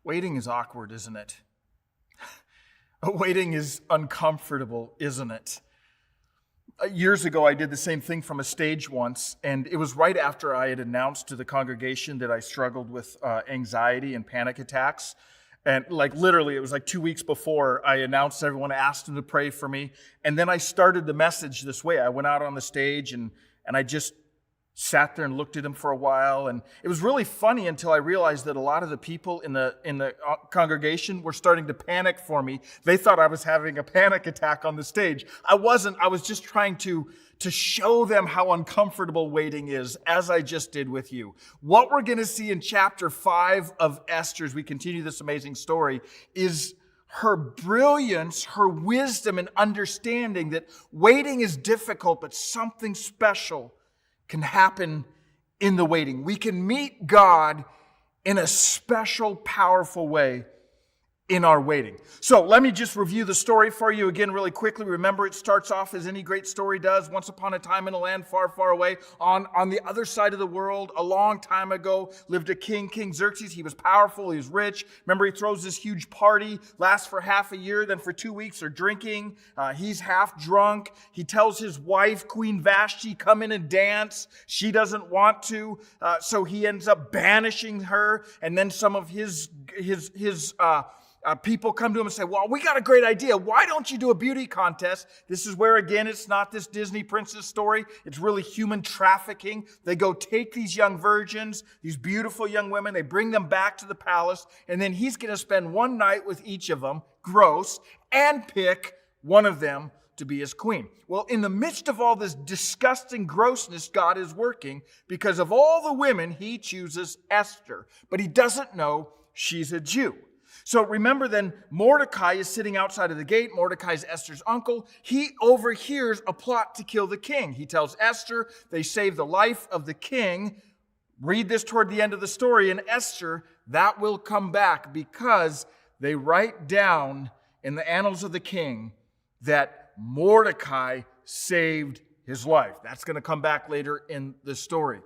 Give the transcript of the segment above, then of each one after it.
Waiting is awkward, isn't it? Waiting is uncomfortable, isn't it? Years ago, I did the same thing from a stage once, and it was right after I had announced to the congregation that I struggled with anxiety and panic attacks. And literally, it was 2 weeks before I announced, everyone asked them to pray for me. And then I started the message this way. I went out on the stage and I just sat there and looked at him for a while. And it was really funny until I realized that a lot of the people in the congregation were starting to panic for me. They thought I was having a panic attack on the stage. I wasn't. I was just trying to show them how uncomfortable waiting is, as I just did with you. What we're going to see in chapter 5 of Esther as we continue this amazing story is her brilliance, her wisdom, and understanding that waiting is difficult, but something special can happen in the waiting. We can meet God in a special, powerful way in our waiting. So let me just review the story for you again really quickly. Remember, it starts off as any great story does. Once upon a time in a land far, far away, on the other side of the world, a long time ago, lived a king, King Xerxes. He was powerful, he was rich. Remember, he throws this huge party, lasts for half a year, then for 2 weeks they're drinking. He's half drunk. He tells his wife, Queen Vashti, come in and dance. She doesn't want to, so he ends up banishing her, and then some of his people come to him and say, well, we got a great idea. Why don't you do a beauty contest? This is where, again, it's not this Disney princess story. It's really human trafficking. They go take these young virgins, these beautiful young women, they bring them back to the palace, and then he's going to spend one night with each of them, gross, and pick one of them to be his queen. Well, in the midst of all this disgusting grossness, God is working because of all the women, he chooses Esther, but he doesn't know she's a Jew. So remember then, Mordecai is sitting outside of the gate. Mordecai is Esther's uncle. He overhears a plot to kill the king. He tells Esther, they save the life of the king. Read this toward the end of the story. And Esther, that will come back because they write down in the annals of the king that Mordecai saved his life. That's going to come back later in the story.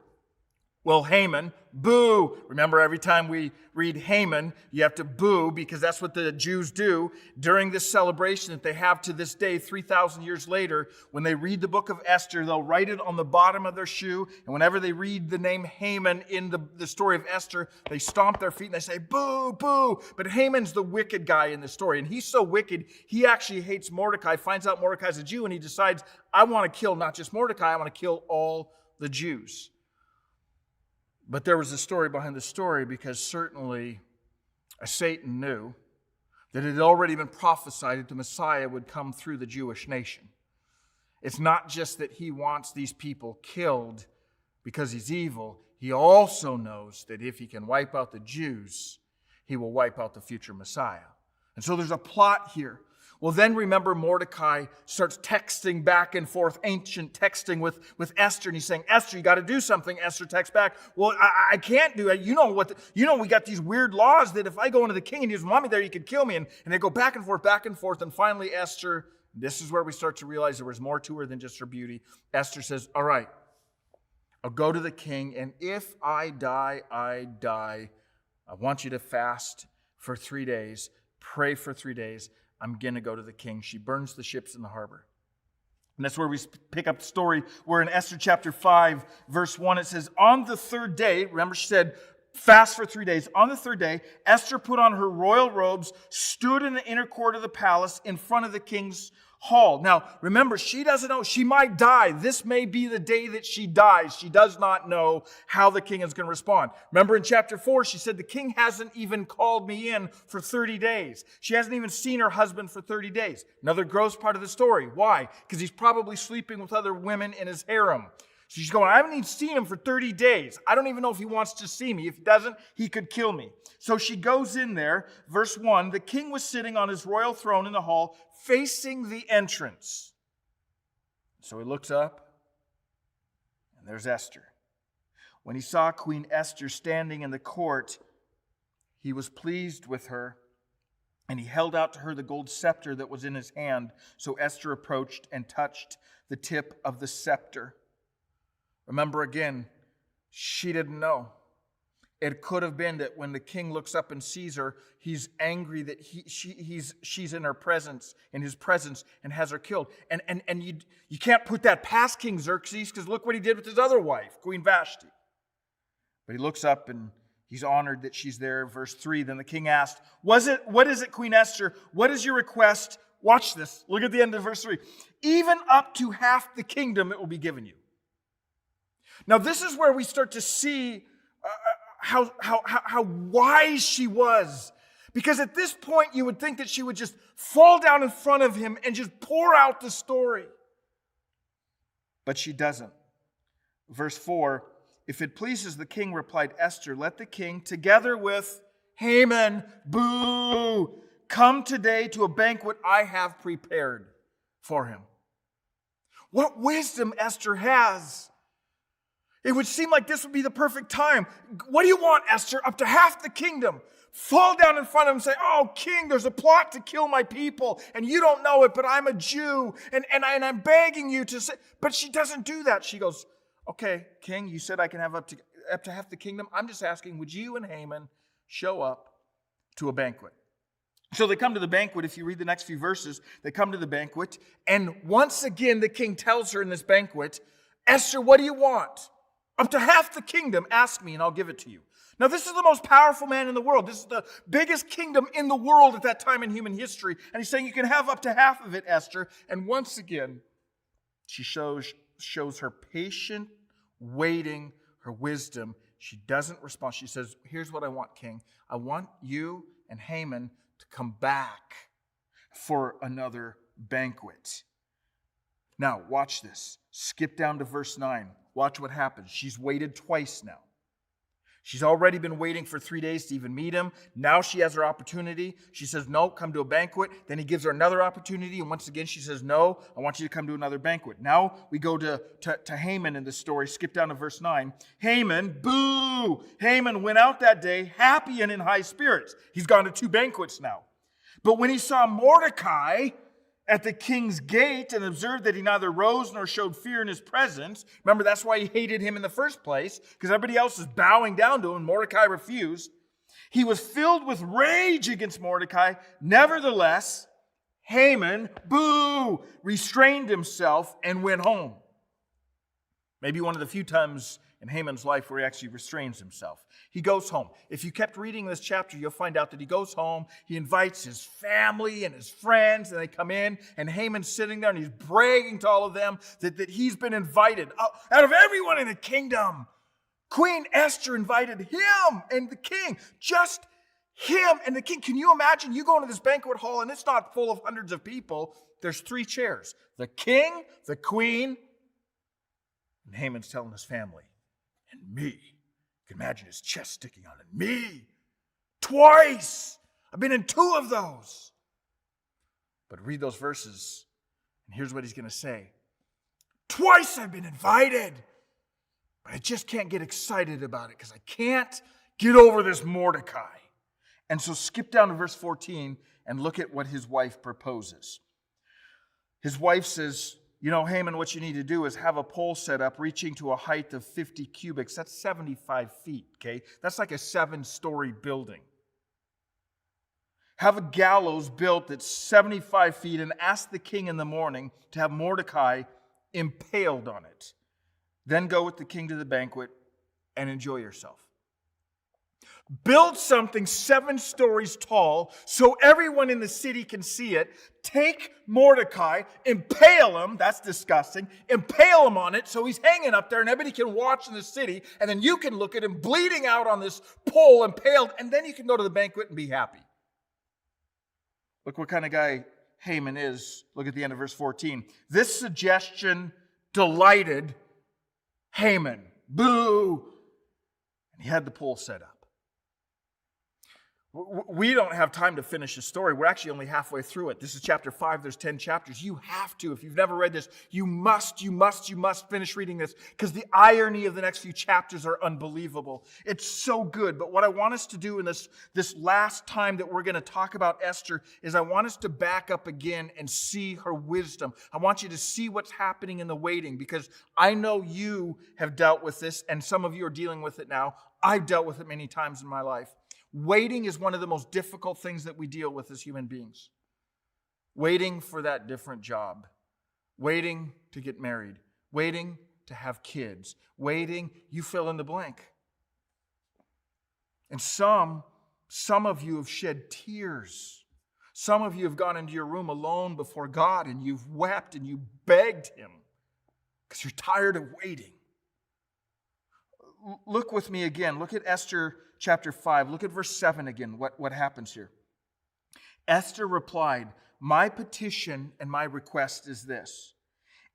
Well, Haman, boo. Remember, every time we read Haman, you have to boo because that's what the Jews do during this celebration that they have to this day, 3,000 years later. When they read the book of Esther, they'll write it on the bottom of their shoe. And whenever they read the name Haman in the story of Esther, they stomp their feet and they say, boo, boo. But Haman's the wicked guy in the story. And he's so wicked, he actually hates Mordecai, finds out Mordecai's a Jew, and he decides, I want to kill not just Mordecai, I want to kill all the Jews. But there was a story behind the story because certainly Satan knew that it had already been prophesied that the Messiah would come through the Jewish nation. It's not just that he wants these people killed because he's evil. He also knows that if he can wipe out the Jews, he will wipe out the future Messiah. And so there's a plot here. Well, then remember Mordecai starts texting back and forth, ancient texting with Esther. And he's saying, Esther, you got to do something. Esther texts back, well, I can't do it. You know, we got these weird laws that if I go into the king and he doesn't want me there, he could kill me. And they go back and forth. And finally, Esther, this is where we start to realize there was more to her than just her beauty. Esther says, all right, I'll go to the king. And if I die, I die. I want you to fast for 3 days, pray for 3 days. I'm going to go to the king. She burns the ships in the harbor. And that's where we pick up the story where in Esther chapter 5, verse 1, it says, on the third day, remember she said, fast for 3 days. On the third day, Esther put on her royal robes, stood in the inner court of the palace in front of the king's hall. Now, remember, she doesn't know. She might die. This may be the day that she dies. She does not know how the king is going to respond. Remember in chapter 4, she said, the king hasn't even called me in for 30 days. She hasn't even seen her husband for 30 days. Another gross part of the story. Why? Because he's probably sleeping with other women in his harem. So she's going, I haven't even seen him for 30 days. I don't even know if he wants to see me. If he doesn't, he could kill me. So she goes in there. Verse 1, the king was sitting on his royal throne in the hall, facing the entrance. So he looks up, and there's Esther. When he saw Queen Esther standing in the court, he was pleased with her, and he held out to her the gold scepter that was in his hand. So Esther approached and touched the tip of the scepter. Remember again, she didn't know. It could have been that when the king looks up and sees her, he's angry that she's in her presence, in his presence, and has her killed. And you can't put that past King Xerxes, because look what he did with his other wife, Queen Vashti. But he looks up and he's honored that she's there. Verse 3, then the king asked, what is it, Queen Esther? What is your request? Watch this. Look at the end of verse 3. Even up to half the kingdom it will be given you. Now this is where we start to see how wise she was. Because at this point you would think that she would just fall down in front of him and just pour out the story. But she doesn't. Verse 4, if it pleases the king, replied Esther, let the king, together with Haman, boo, come today to a banquet I have prepared for him. What wisdom Esther has. It would seem like this would be the perfect time. What do you want, Esther? Up to half the kingdom. Fall down in front of him and say, oh, king, there's a plot to kill my people, and you don't know it, but I'm a Jew, and I'm begging you to say. But she doesn't do that. She goes, okay, king, you said I can have up to half the kingdom. I'm just asking, would you and Haman show up to a banquet? So they come to the banquet. If you read the next few verses, they come to the banquet, and once again the king tells her in this banquet, Esther, what do you want? Up to half the kingdom, ask me and I'll give it to you. Now this is the most powerful man in the world. This is the biggest kingdom in the world at that time in human history. And he's saying you can have up to half of it, Esther. And once again, she shows her patient waiting, her wisdom. She doesn't respond. She says, here's what I want, king. I want you and Haman to come back for another banquet. Now, watch this. Skip down to verse 9. Watch what happens. She's waited twice now. She's already been waiting for 3 days to even meet him. Now she has her opportunity. She says, no, come to a banquet. Then he gives her another opportunity. And once again, she says, no, I want you to come to another banquet. Now we go to Haman in the story. Skip down to verse 9. Haman, boo! Haman went out that day happy and in high spirits. He's gone to 2 banquets now. But when he saw Mordecai at the king's gate and observed that he neither rose nor showed fear in his presence. Remember, that's why he hated him in the first place, because everybody else is bowing down to him. Mordecai refused. He was filled with rage against Mordecai. Nevertheless, Haman, boo, restrained himself and went home. Maybe one of the few times in Haman's life where he actually restrains himself. He goes home. If you kept reading this chapter, you'll find out that he goes home. He invites his family and his friends, and they come in, and Haman's sitting there, and he's bragging to all of them that he's been invited. Out of everyone in the kingdom, Queen Esther invited him and the king. Just him and the king. Can you imagine you go into this banquet hall, and it's not full of hundreds of people. There's 3 chairs. The king, the queen, and Haman's telling his family. And me. You can imagine his chest sticking out. And me. Twice. I've been in 2 of those. But read those verses, and here's what he's going to say. Twice I've been invited. But I just can't get excited about it because I can't get over this Mordecai. And so skip down to verse 14 and look at what his wife proposes. His wife says, you know, Haman, what you need to do is have a pole set up reaching to a height of 50 cubits. That's 75 feet, okay? That's like a 7-story building. Have a gallows built that's 75 feet and ask the king in the morning to have Mordecai impaled on it. Then go with the king to the banquet and enjoy yourself. Build something 7 stories tall so everyone in the city can see it. Take Mordecai, impale him, that's disgusting, impale him on it so he's hanging up there and everybody can watch in the city, and then you can look at him bleeding out on this pole impaled, and then you can go to the banquet and be happy. Look what kind of guy Haman is. Look at the end of verse 14. This suggestion delighted Haman. Boo! And he had the pole set up. We don't have time to finish the story. We're actually only halfway through it. This is chapter 5. There's 10 chapters. You have to. If you've never read this, you must finish reading this because the irony of the next few chapters are unbelievable. It's so good. But what I want us to do in this last time that we're going to talk about Esther is I want us to back up again and see her wisdom. I want you to see what's happening in the waiting because I know you have dealt with this and some of you are dealing with it now. I've dealt with it many times in my life. Waiting is one of the most difficult things that we deal with as human beings. Waiting for that different job. Waiting to get married. Waiting to have kids. Waiting, you fill in the blank. And some of you have shed tears. Some of you have gone into your room alone before God and you've wept and you begged Him because you're tired of waiting. Look with me again. Look at Esther chapter 5. Look at verse 7 again, what happens here. Esther replied, "My petition and my request is this.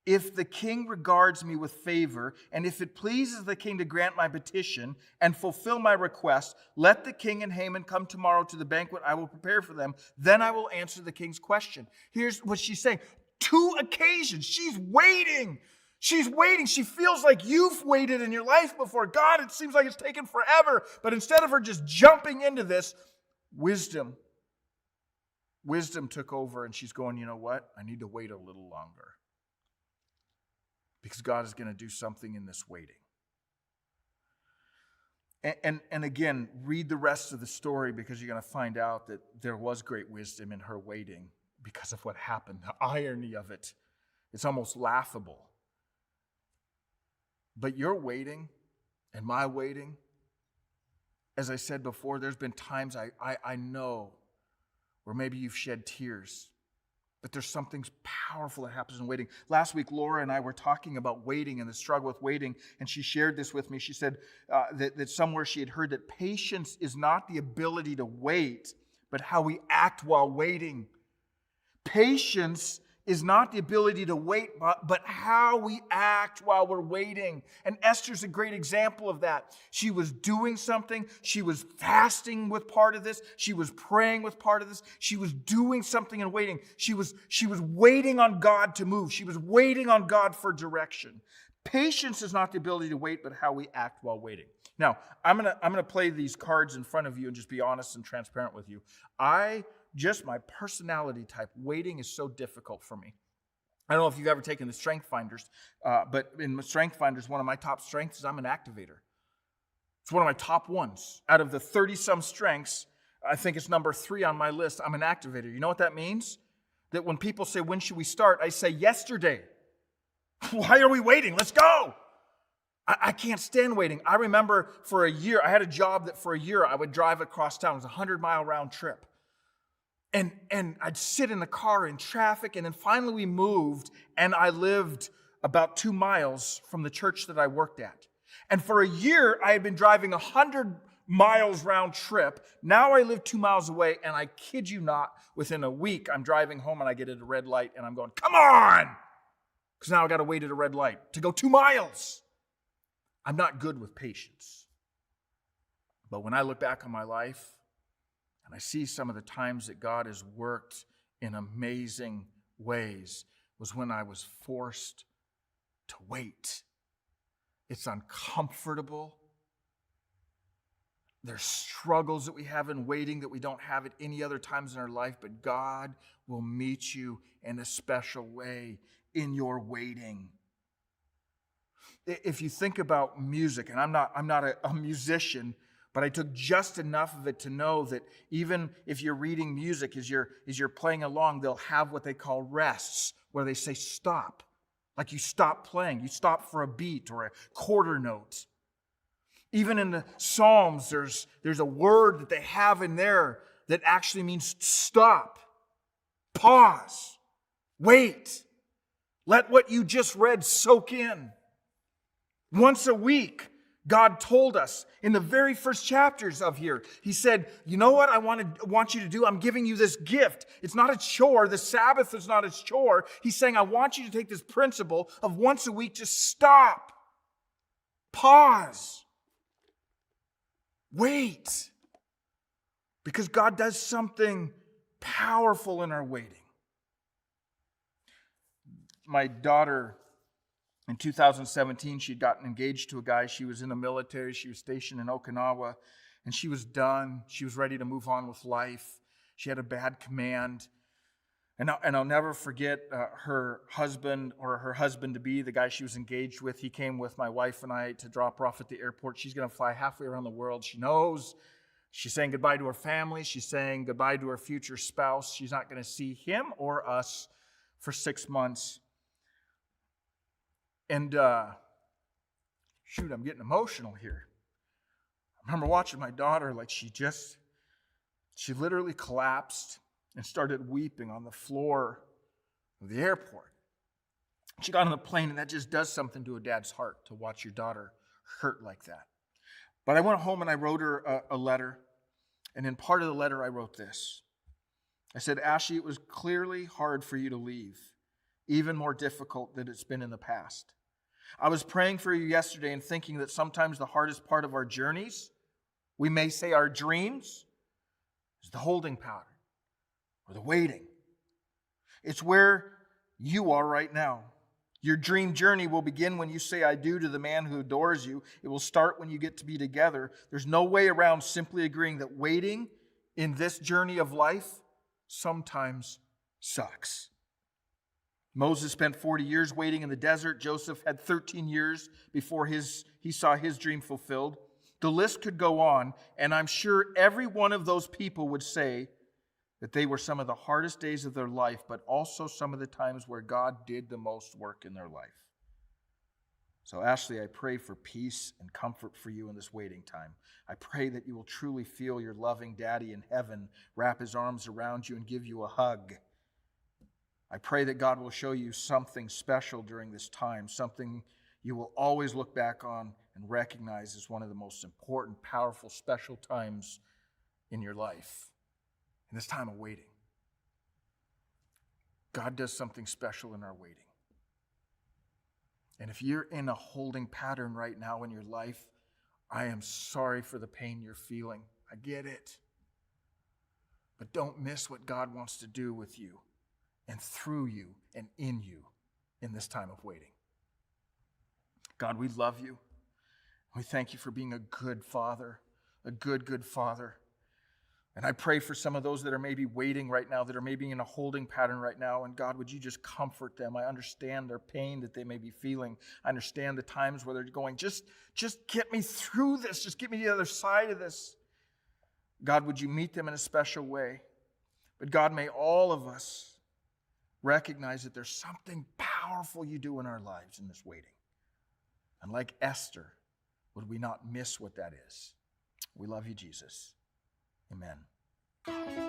If the king regards me with favor, and if it pleases the king to grant my petition and fulfill my request, let the king and Haman come tomorrow to the banquet I will prepare for them. Then I will answer the king's question." Here's what she's saying. 2 occasions. She's waiting. She's waiting. She feels like you've waited in your life before God. It seems like it's taken forever. But instead of her just jumping into this, wisdom took over, and she's going, you know what? I need to wait a little longer. Because God is going to do something in this waiting. And again, read the rest of the story, because you're going to find out that there was great wisdom in her waiting because of what happened. The irony of it, it's almost laughable. But your waiting and my waiting, as I said before, there's been times I know where maybe you've shed tears. But there's something powerful that happens in waiting. Last week, Laura and I were talking about waiting and the struggle with waiting, and she shared this with me. She said that somewhere she had heard that patience is not the ability to wait, but how we act while waiting. Patience is not the ability to wait, but how we act while we're waiting. And Esther's a great example of that. She was doing something. She was fasting with part of this. She was praying with part of this. She was doing something and waiting. She was waiting on God to move. She was waiting on God for direction. Patience is not the ability to wait, but how we act while waiting. Now, I'm gonna play these cards in front of you and just be honest and transparent with you. Just my personality type, waiting is so difficult for me. I don't know if you've ever taken the Strength Finders, but in the Strength Finders, one of my top strengths is I'm an activator. It's one of my top ones. Out of the 30-some strengths, I think it's number 3 on my list. I'm an activator. You know what that means? That when people say, when should we start? I say, yesterday. Why are we waiting? Let's go. I can't stand waiting. I remember for a year, I had a job that for a year I would drive across town. It was a 100-mile round trip. And I'd sit in the car in traffic, and then finally we moved, and I lived about 2 miles from the church that I worked at. And for a year, I had been driving 100 miles round trip. Now I live 2 miles away, and I kid you not, within a week, I'm driving home, and I get at a red light, and I'm going, come on! Because now I got to wait at a red light to go 2 miles. I'm not good with patience. But when I look back on my life, and I see some of the times that God has worked in amazing ways, was when I was forced to wait. It's uncomfortable. There's struggles that we have in waiting that we don't have at any other times in our life, but God will meet you in a special way in your waiting. If you think about music, and I'm not a musician, but I took just enough of it to know that even if you're reading music, as you're playing along, they'll have what they call rests, where they say stop. Like you stop playing, you stop for a beat or a quarter note. Even in the Psalms, there's a word that they have in there that actually means stop, pause, wait. Let what you just read soak in. Once a week, God told us in the very first chapters of here, He said, you know what I want you to do? I'm giving you this gift. It's not a chore. The Sabbath is not a chore. He's saying, I want you to take this principle of once a week, just stop, pause, wait. Because God does something powerful in our waiting. My daughter, in 2017, she'd gotten engaged to a guy. She was in the military. She was stationed in Okinawa, and she was done. She was ready to move on with life. She had a bad command. And I'll never forget her husband, or her husband-to-be, the guy she was engaged with. He came with my wife and I to drop her off at the airport. She's going to fly halfway around the world. She knows. She's saying goodbye to her family. She's saying goodbye to her future spouse. She's not going to see him or us for 6 months. And, I'm getting emotional here. I remember watching my daughter, like she literally collapsed and started weeping on the floor of the airport. She got on the plane, and that just does something to a dad's heart, to watch your daughter hurt like that. But I went home and I wrote her a letter, and in part of the letter I wrote this. I said, Ashley, it was clearly hard for you to leave, even more difficult than it's been in the past. I was praying for you yesterday and thinking that sometimes the hardest part of our journeys, we may say our dreams, is the holding pattern or the waiting. It's where you are right now. Your dream journey will begin when you say I do to the man who adores you. It will start when you get to be together. There's no way around simply agreeing that waiting in this journey of life sometimes sucks. Moses spent 40 years waiting in the desert. Joseph had 13 years before he saw his dream fulfilled. The list could go on, and I'm sure every one of those people would say that they were some of the hardest days of their life, but also some of the times where God did the most work in their life. So, Ashley, I pray for peace and comfort for you in this waiting time. I pray that you will truly feel your loving daddy in heaven wrap his arms around you and give you a hug. I pray that God will show you something special during this time, something you will always look back on and recognize as one of the most important, powerful, special times in your life, in this time of waiting. God does something special in our waiting. And if you're in a holding pattern right now in your life, I am sorry for the pain you're feeling. I get it. But don't miss what God wants to do with you and through you and in you in this time of waiting. God, we love you. We thank you for being a good father, a good father. And I pray for some of those that are maybe waiting right now, that are maybe in a holding pattern right now. And God, would you just comfort them? I understand their pain that they may be feeling. I understand the times where they're going, just get me through this. Just get me to the other side of this. God, would you meet them in a special way? But God, may all of us recognize that there's something powerful you do in our lives in this waiting. And like Esther, would we not miss what that is? We love you, Jesus. Amen.